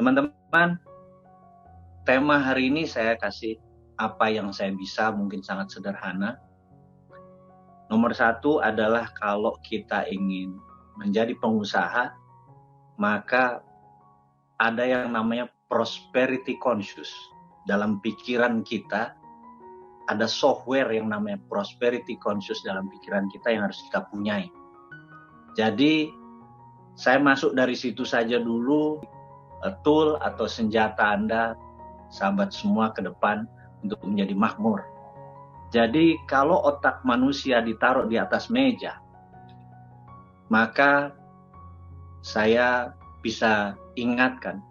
Teman-teman, tema hari ini saya kasih apa yang saya bisa, mungkin sangat sederhana. Nomor satu adalah kalau kita ingin menjadi pengusaha, maka ada yang namanya prosperity conscious. Dalam pikiran kita, ada software yang namanya prosperity conscious dalam pikiran kita yang harus kita punyai. Jadi, saya masuk dari situ saja dulu, tool atau senjata Anda, sahabat semua, ke depan untuk menjadi makmur. Jadi kalau otak manusia ditaruh di atas meja, maka saya bisa ingatkan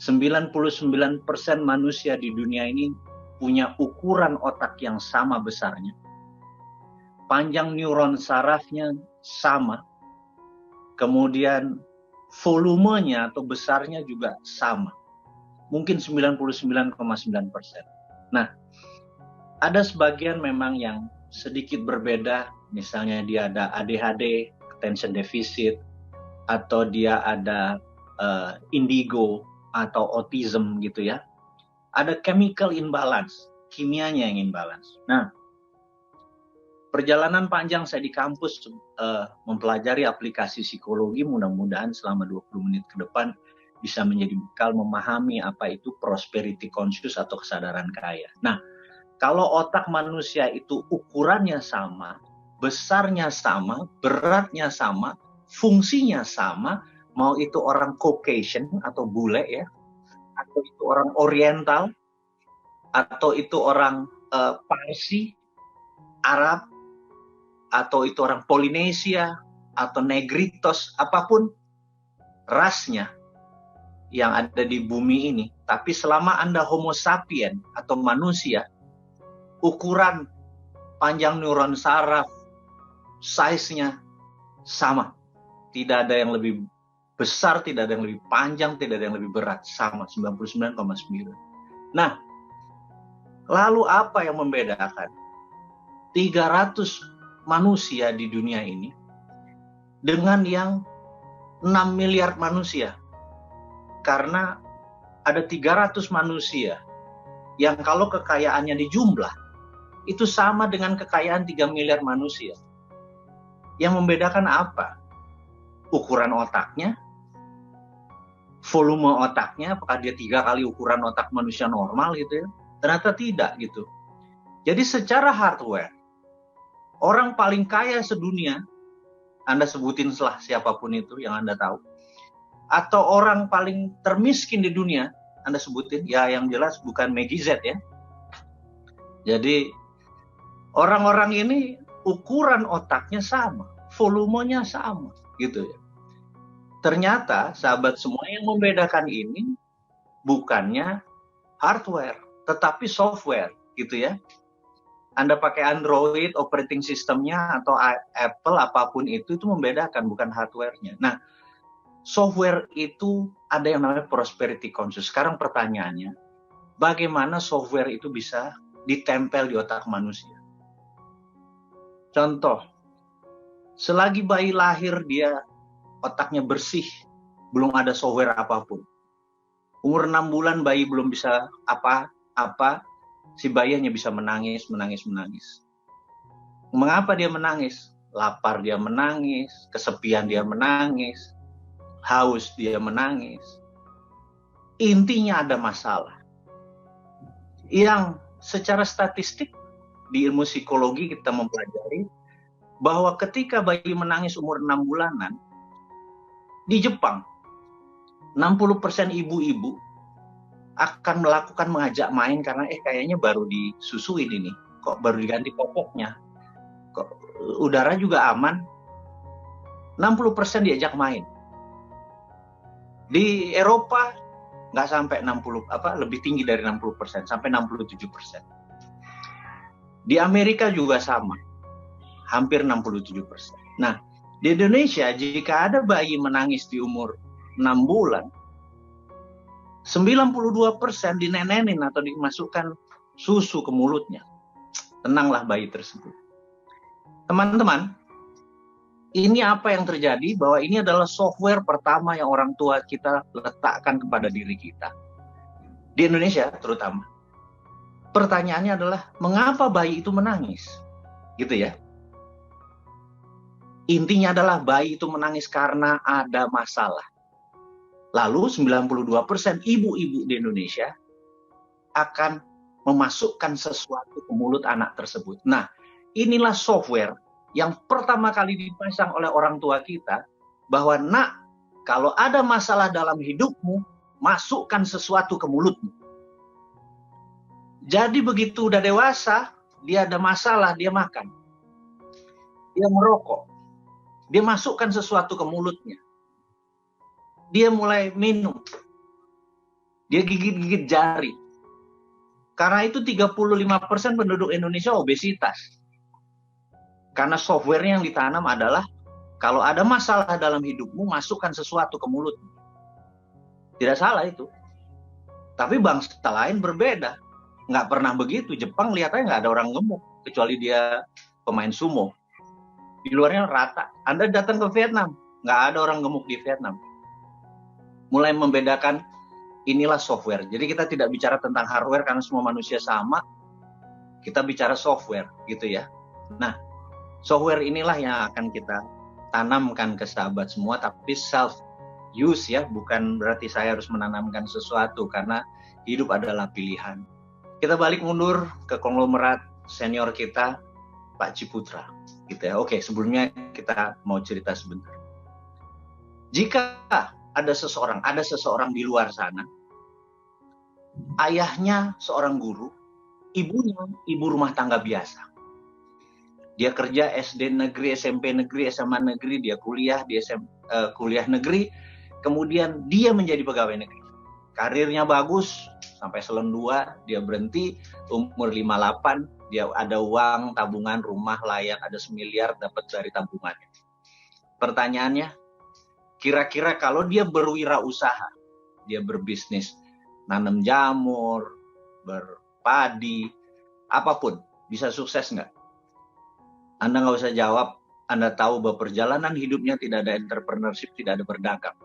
99% manusia di dunia ini punya ukuran otak yang sama besarnya. Panjang neuron sarafnya sama. Kemudian volumenya atau besarnya juga sama. Mungkin 99,9%. Nah, ada sebagian memang yang sedikit berbeda. Misalnya dia ada ADHD, attention deficit, atau dia ada indigo atau autism gitu ya. Ada chemical imbalance, kimianya yang imbalance. Nah, perjalanan panjang saya di kampus mempelajari aplikasi psikologi, mudah-mudahan selama 20 menit ke depan bisa menjadi bekal memahami apa itu prosperity conscious atau kesadaran kaya. Nah, kalau otak manusia itu ukurannya sama, besarnya sama, beratnya sama, fungsinya sama, mau itu orang Caucasian atau bule ya, atau itu orang Oriental, atau itu orang Parsi, Arab, atau itu orang Polinesia, atau Negritos, apapun rasnya yang ada di bumi ini. Tapi selama Anda Homo sapien atau manusia, ukuran panjang neuron saraf, size-nya sama. Tidak ada yang lebih besar, tidak ada yang lebih panjang, tidak ada yang lebih berat. Sama, 99,9. Nah, lalu apa yang membedakan 300 manusia di dunia ini dengan yang 6 miliar manusia? Karena ada 300 manusia yang kalau kekayaannya dijumlah itu sama dengan kekayaan 3 miliar manusia. Yang membedakan apa? Ukuran otaknya, volume otaknya, apakah dia 3 kali ukuran otak manusia normal gitu ya? Ternyata tidak gitu. Jadi secara hardware, orang paling kaya sedunia, Anda sebutin setelah siapapun itu yang Anda tahu, atau orang paling termiskin di dunia, Anda sebutin, ya yang jelas bukan Maggie Z ya. Jadi orang-orang ini ukuran otaknya sama, volumenya sama gitu ya. Ternyata sahabat semua yang membedakan ini bukannya hardware, tetapi software gitu ya. Anda pakai Android operating systemnya atau Apple apapun itu membedakan, bukan hardware-nya. Nah, software itu ada yang namanya prosperity conscious. Sekarang pertanyaannya, bagaimana software itu bisa ditempel di otak manusia? Contoh, selagi bayi lahir dia otaknya bersih, belum ada software apapun. Umur 6 bulan bayi belum bisa apa-apa, si bayi hanya bisa menangis. Mengapa dia menangis? Lapar dia menangis, kesepian dia menangis, haus dia menangis. Intinya ada masalah. Yang secara statistik di ilmu psikologi kita mempelajari bahwa ketika bayi menangis umur 6 bulanan, di Jepang 60% ibu-ibu akan mengajak main karena kayaknya baru disusuin ini, kok baru diganti popoknya, kok udara juga aman. 60% diajak main. Di Eropa nggak sampai 60, lebih tinggi dari 60%, sampai 67%. Di Amerika juga sama, hampir 67%. Nah, di Indonesia jika ada bayi menangis di umur 6 bulan, 92% dinenenin atau dimasukkan susu ke mulutnya. Tenanglah bayi tersebut. Teman-teman, Ini apa yang terjadi, bahwa ini adalah software pertama yang orang tua kita letakkan kepada diri kita. Di Indonesia terutama. Pertanyaannya adalah, mengapa bayi itu menangis? Gitu ya. Intinya adalah bayi itu menangis karena ada masalah. Lalu 92% ibu-ibu di Indonesia akan memasukkan sesuatu ke mulut anak tersebut. Nah, inilah software yang pertama kali dipasang oleh orang tua kita, bahwa nak, kalau ada masalah dalam hidupmu, masukkan sesuatu ke mulutmu. Jadi begitu udah dewasa, dia ada masalah, dia makan. Dia merokok. Dia masukkan sesuatu ke mulutnya. Dia mulai minum. Dia gigit-gigit jari. Karena itu 35% penduduk Indonesia obesitas. Karena software yang ditanam adalah, kalau ada masalah dalam hidupmu, masukkan sesuatu ke mulutmu. Tidak salah itu. Tapi bangsa lain berbeda. Nggak pernah begitu. Jepang lihatnya nggak ada orang gemuk, kecuali dia pemain sumo. Di luarnya rata. Anda datang ke Vietnam, nggak ada orang gemuk di Vietnam. Mulai membedakan, inilah software. Jadi kita tidak bicara tentang hardware karena semua manusia sama. Kita bicara software, gitu ya. Nah, software inilah yang akan kita tanamkan ke sahabat semua, tapi self use ya, bukan berarti saya harus menanamkan sesuatu, karena hidup adalah pilihan. Kita balik mundur ke konglomerat senior kita, Pak Ciputra. Gitu ya. Oke, sebelumnya kita mau cerita sebentar. Jika ada seseorang di luar sana, ayahnya seorang guru, ibunya ibu rumah tangga biasa. Dia kerja SD negeri, SMP negeri, SMA negeri, dia kuliah di kuliah negeri, kemudian dia menjadi pegawai negeri. Karirnya bagus, sampai SELEN 2, dia berhenti, umur 58, dia ada uang, tabungan, rumah layak, ada 1 miliar dapat dari tabungannya. Pertanyaannya, kira-kira kalau dia berwirausaha, dia berbisnis, nanam jamur, berpadi, apapun, bisa sukses nggak? Anda nggak usah jawab, Anda tahu bahwa perjalanan hidupnya tidak ada entrepreneurship, tidak ada berdagang.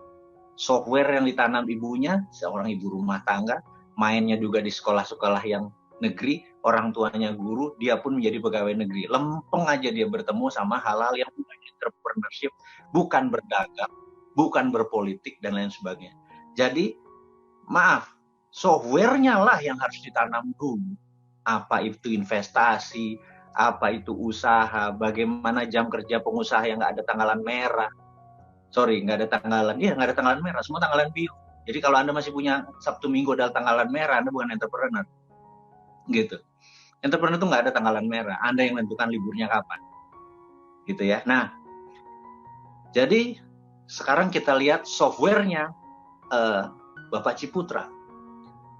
Software yang ditanam ibunya, seorang ibu rumah tangga, mainnya juga di sekolah-sekolah yang negeri, orang tuanya guru, dia pun menjadi pegawai negeri. Lempeng aja dia bertemu sama hal-hal yang bukan entrepreneurship, bukan berdagang, bukan berpolitik, dan lain sebagainya. Jadi, maaf, software-nya lah yang harus ditanam dulu. Apa itu investasi, apa itu usaha, bagaimana jam kerja pengusaha yang nggak ada tanggalan merah. Sorry, nggak ada tanggalan merah, semua tanggalan biru. Jadi kalau Anda masih punya Sabtu Minggu ada tanggalan merah, Anda bukan entrepreneur. Gitu. Entrepreneur itu nggak ada tanggalan merah, Anda yang menentukan liburnya kapan. Gitu ya. Nah, jadi sekarang kita lihat software-nya Bapak Ciputra.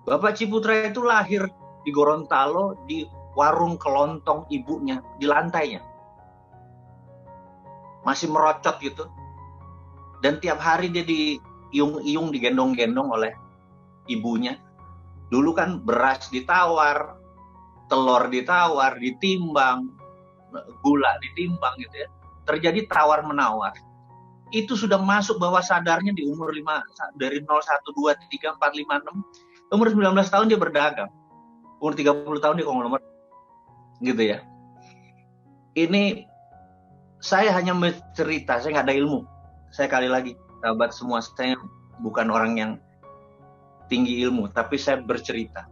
Bapak Ciputra itu lahir di Gorontalo, di warung kelontong ibunya, di lantainya. Masih merocot gitu. Dan tiap hari dia diiung-iung, digendong-gendong oleh ibunya. Dulu kan beras ditawar, telur ditawar, ditimbang, gula ditimbang gitu ya. Terjadi tawar-menawar. Itu sudah masuk bawah sadarnya di umur 5, dari 0, 1, 2, 3, 4, 5, 6. Umur 19 tahun dia berdagang. Umur 30 tahun dia konglomerat. Gitu ya. Ini saya hanya bercerita, saya nggak ada ilmu. Saya kali lagi, sahabat semua, saya bukan orang yang tinggi ilmu, tapi saya bercerita.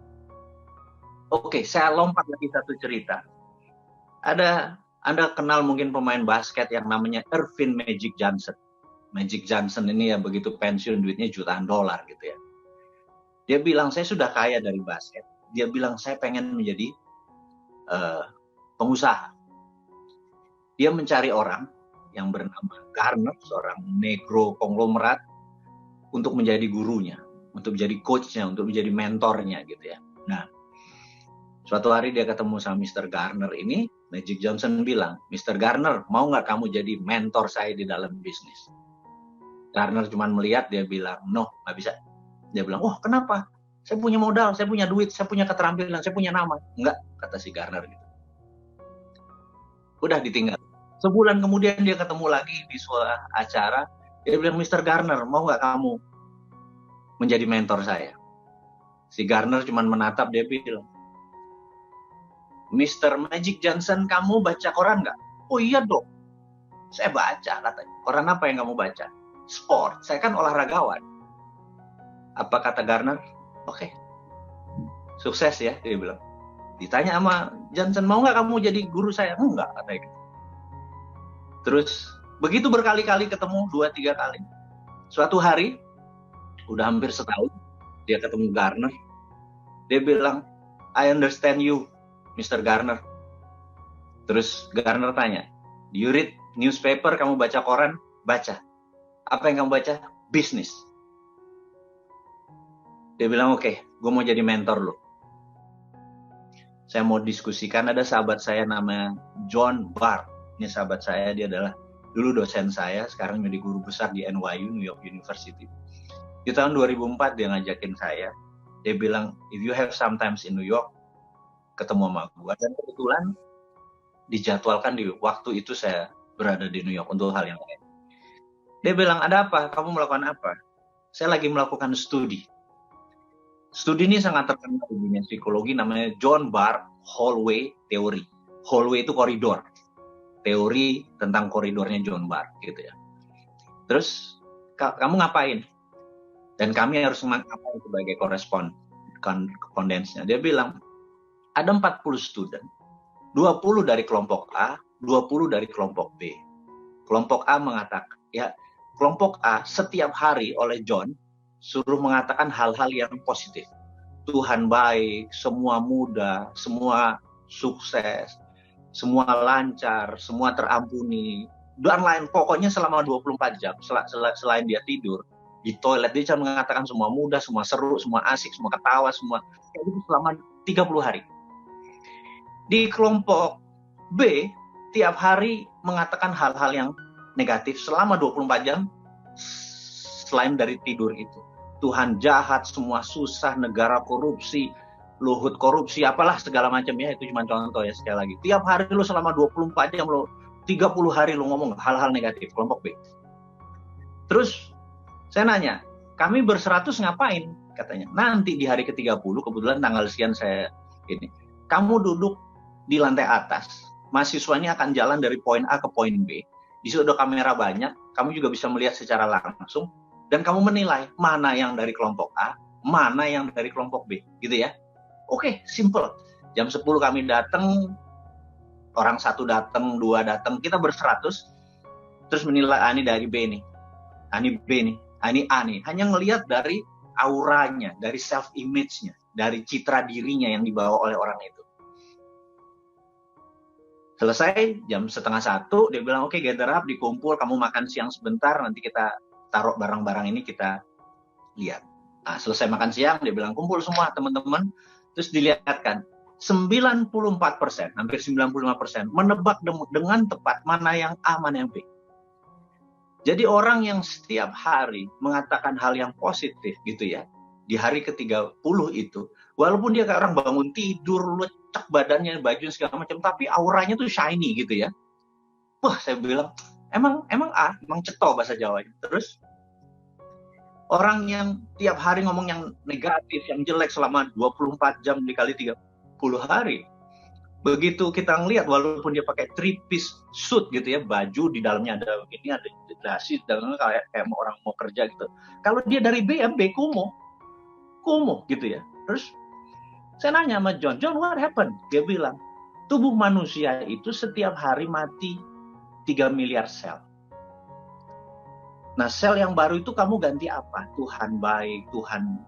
Oke, saya lompat lagi satu cerita. Anda kenal mungkin pemain basket yang namanya Earvin Magic Johnson. Magic Johnson ini ya begitu pensiun duitnya jutaan dolar gitu ya. Dia bilang, saya sudah kaya dari basket. Dia bilang, saya pengen menjadi pengusaha. Dia mencari orang yang bernama Garner, seorang negro konglomerat, untuk menjadi gurunya, untuk menjadi coachnya, untuk menjadi mentornya gitu ya. Nah, suatu hari dia ketemu sama Mr. Garner ini, Magic Johnson bilang, Mr. Garner, mau nggak kamu jadi mentor saya di dalam bisnis? Garner cuma melihat, dia bilang, no, nggak bisa. Dia bilang, oh kenapa? Saya punya modal, saya punya duit, saya punya keterampilan, saya punya nama. Enggak, kata si Garner gitu. Udah ditinggal. Sebulan kemudian dia ketemu lagi di sebuah acara. Dia bilang, Mr. Garner, mau nggak kamu menjadi mentor saya? Si Garner cuma menatap, dia bilang, Mr. Magic Johnson, kamu baca koran nggak? Oh iya dong, saya baca, katanya. Koran apa yang kamu baca? Sport, saya kan olahragawan. Apa kata Garner? Oke, sukses ya, dia bilang. Ditanya sama Johnson, mau nggak kamu jadi guru saya? Enggak, katanya. Terus begitu berkali-kali ketemu, 2-3 kali. Suatu hari, udah hampir setahun, dia ketemu Garner. Dia bilang, I understand you, Mr. Garner. Terus Garner tanya, do you read newspaper? Kamu baca koran? Baca. Apa yang kamu baca? Bisnis. Dia bilang, oke, gue mau jadi mentor lo. Saya mau diskusikan, ada sahabat saya namanya John Barr. Ini sahabat saya, dia adalah dulu dosen saya, sekarang jadi guru besar di NYU, New York University. Di tahun 2004 dia ngajakin saya. Dia bilang, if you have sometimes in New York, ketemu sama gue. Dan kebetulan dijadwalkan di waktu itu saya berada di New York untuk hal yang lain. Dia bilang, ada apa? Kamu melakukan apa? Saya lagi melakukan studi. Studi ini sangat terkenal di dunia psikologi, namanya John Barr Hallway Theory. Hallway itu koridor. Teori tentang koridornya John Barr, gitu ya. Terus, kamu ngapain? Dan kami harus ngapain sebagai kondensnya. Dia bilang, ada 40 student, 20 dari kelompok A, 20 dari kelompok B. Kelompok A mengatakan, ya, kelompok A setiap hari oleh John suruh mengatakan hal-hal yang positif. Tuhan baik, semua mudah, semua sukses, semua lancar, semua terampuni, dan lain. Pokoknya selama 24 jam, selain dia tidur, di toilet, dia cuma mengatakan semua mudah, semua seru, semua asik, semua ketawa, semua. Itu selama 30 hari. Di kelompok B, tiap hari mengatakan hal-hal yang negatif selama 24 jam, selain dari tidur itu. Tuhan jahat, semua susah, negara korupsi, Luhut korupsi, apalah segala macam ya, itu cuma contoh ya, sekali lagi. Tiap hari lu selama 24 jam, lu 30 hari lu ngomong hal-hal negatif, kelompok B. Terus, saya nanya, kami ber-100 ngapain? Katanya, nanti di hari ke-30, kebetulan tanggal sekian saya ini, kamu duduk di lantai atas, mahasiswanya akan jalan dari poin A ke poin B, di situ ada kamera banyak, kamu juga bisa melihat secara langsung, dan kamu menilai mana yang dari kelompok A, mana yang dari kelompok B, gitu ya. Oke, simple. Jam 10 kami datang, orang satu datang, 2 datang, kita ber-100, terus menilai, ini dari B nih, ini B nih, ini A nih. Hanya ngelihat dari auranya, dari self-image-nya, dari citra dirinya yang dibawa oleh orang itu. Selesai, jam 12:30, dia bilang, oke, gather up, dikumpul, kamu makan siang sebentar, nanti kita taruh barang-barang ini, kita lihat. Nah, selesai makan siang, dia bilang, kumpul semua teman-teman, terus dilihatkan, 94%, hampir 95%, menebak dengan tepat mana yang A, mana yang B. Jadi orang yang setiap hari mengatakan hal yang positif gitu ya, di hari ke-30 itu, walaupun dia kayak orang bangun tidur, lecek badannya, bajunya segala macam, tapi auranya tuh shiny gitu ya. Wah, saya bilang, emang A, emang ceto bahasa Jawanya. Terus, orang yang tiap hari ngomong yang negatif, yang jelek selama 24 jam dikali 30 hari. Begitu kita ngelihat, walaupun dia pakai 3-piece suit gitu ya, baju di dalamnya ada begini, ada dasi, dalamnya kayak orang mau kerja gitu. Kalau dia dari B, ya B kumo gitu ya. Terus saya nanya sama John, what happened? Dia bilang, tubuh manusia itu setiap hari mati 3 miliar sel. Nah, sel yang baru itu kamu ganti apa? Tuhan baik, Tuhan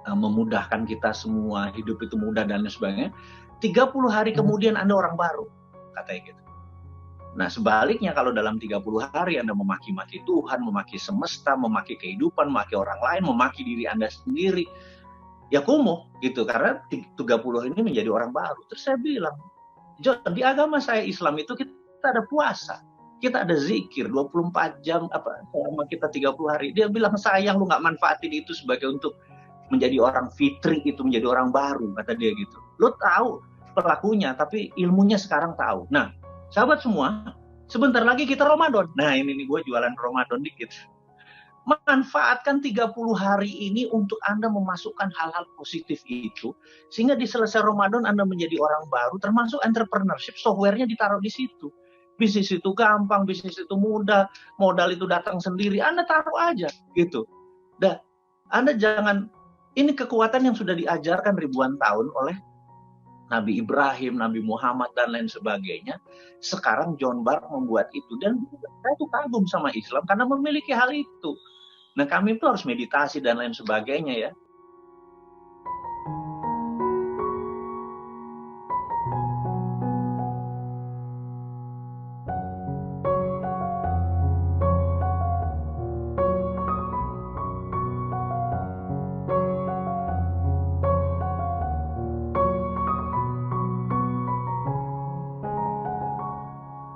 memudahkan kita semua, hidup itu mudah dan sebagainya. 30 hari kemudian Anda orang baru, katanya gitu. Nah, sebaliknya kalau dalam 30 hari Anda memaki-maki Tuhan, memaki semesta, memaki kehidupan, memaki orang lain, memaki diri Anda sendiri, ya kumuh gitu, karena 30 ini menjadi orang baru. Terus saya bilang, John, di agama saya Islam itu kita ada puasa. Kita ada zikir 24 jam selama kita 30 hari. Dia bilang, sayang lu gak manfaatin itu sebagai untuk menjadi orang fitri, itu menjadi orang baru, kata dia gitu. Lu tahu pelakunya, tapi ilmunya sekarang tahu. Nah, Sahabat semua, sebentar lagi kita Ramadan. Nah ini nih gue jualan Ramadan dikit. Manfaatkan 30 hari ini untuk Anda memasukkan hal-hal positif itu, sehingga di selesai Ramadan Anda menjadi orang baru, termasuk entrepreneurship, softwarenya ditaruh di situ. Bisnis itu gampang, bisnis itu mudah, modal itu datang sendiri, Anda taruh aja gitu. Dan Anda jangan, ini kekuatan yang sudah diajarkan ribuan tahun oleh Nabi Ibrahim, Nabi Muhammad, dan lain sebagainya. Sekarang John Barr membuat itu. Dan saya tuh kagum sama Islam karena memiliki hal itu. Nah kami itu harus meditasi dan lain sebagainya ya.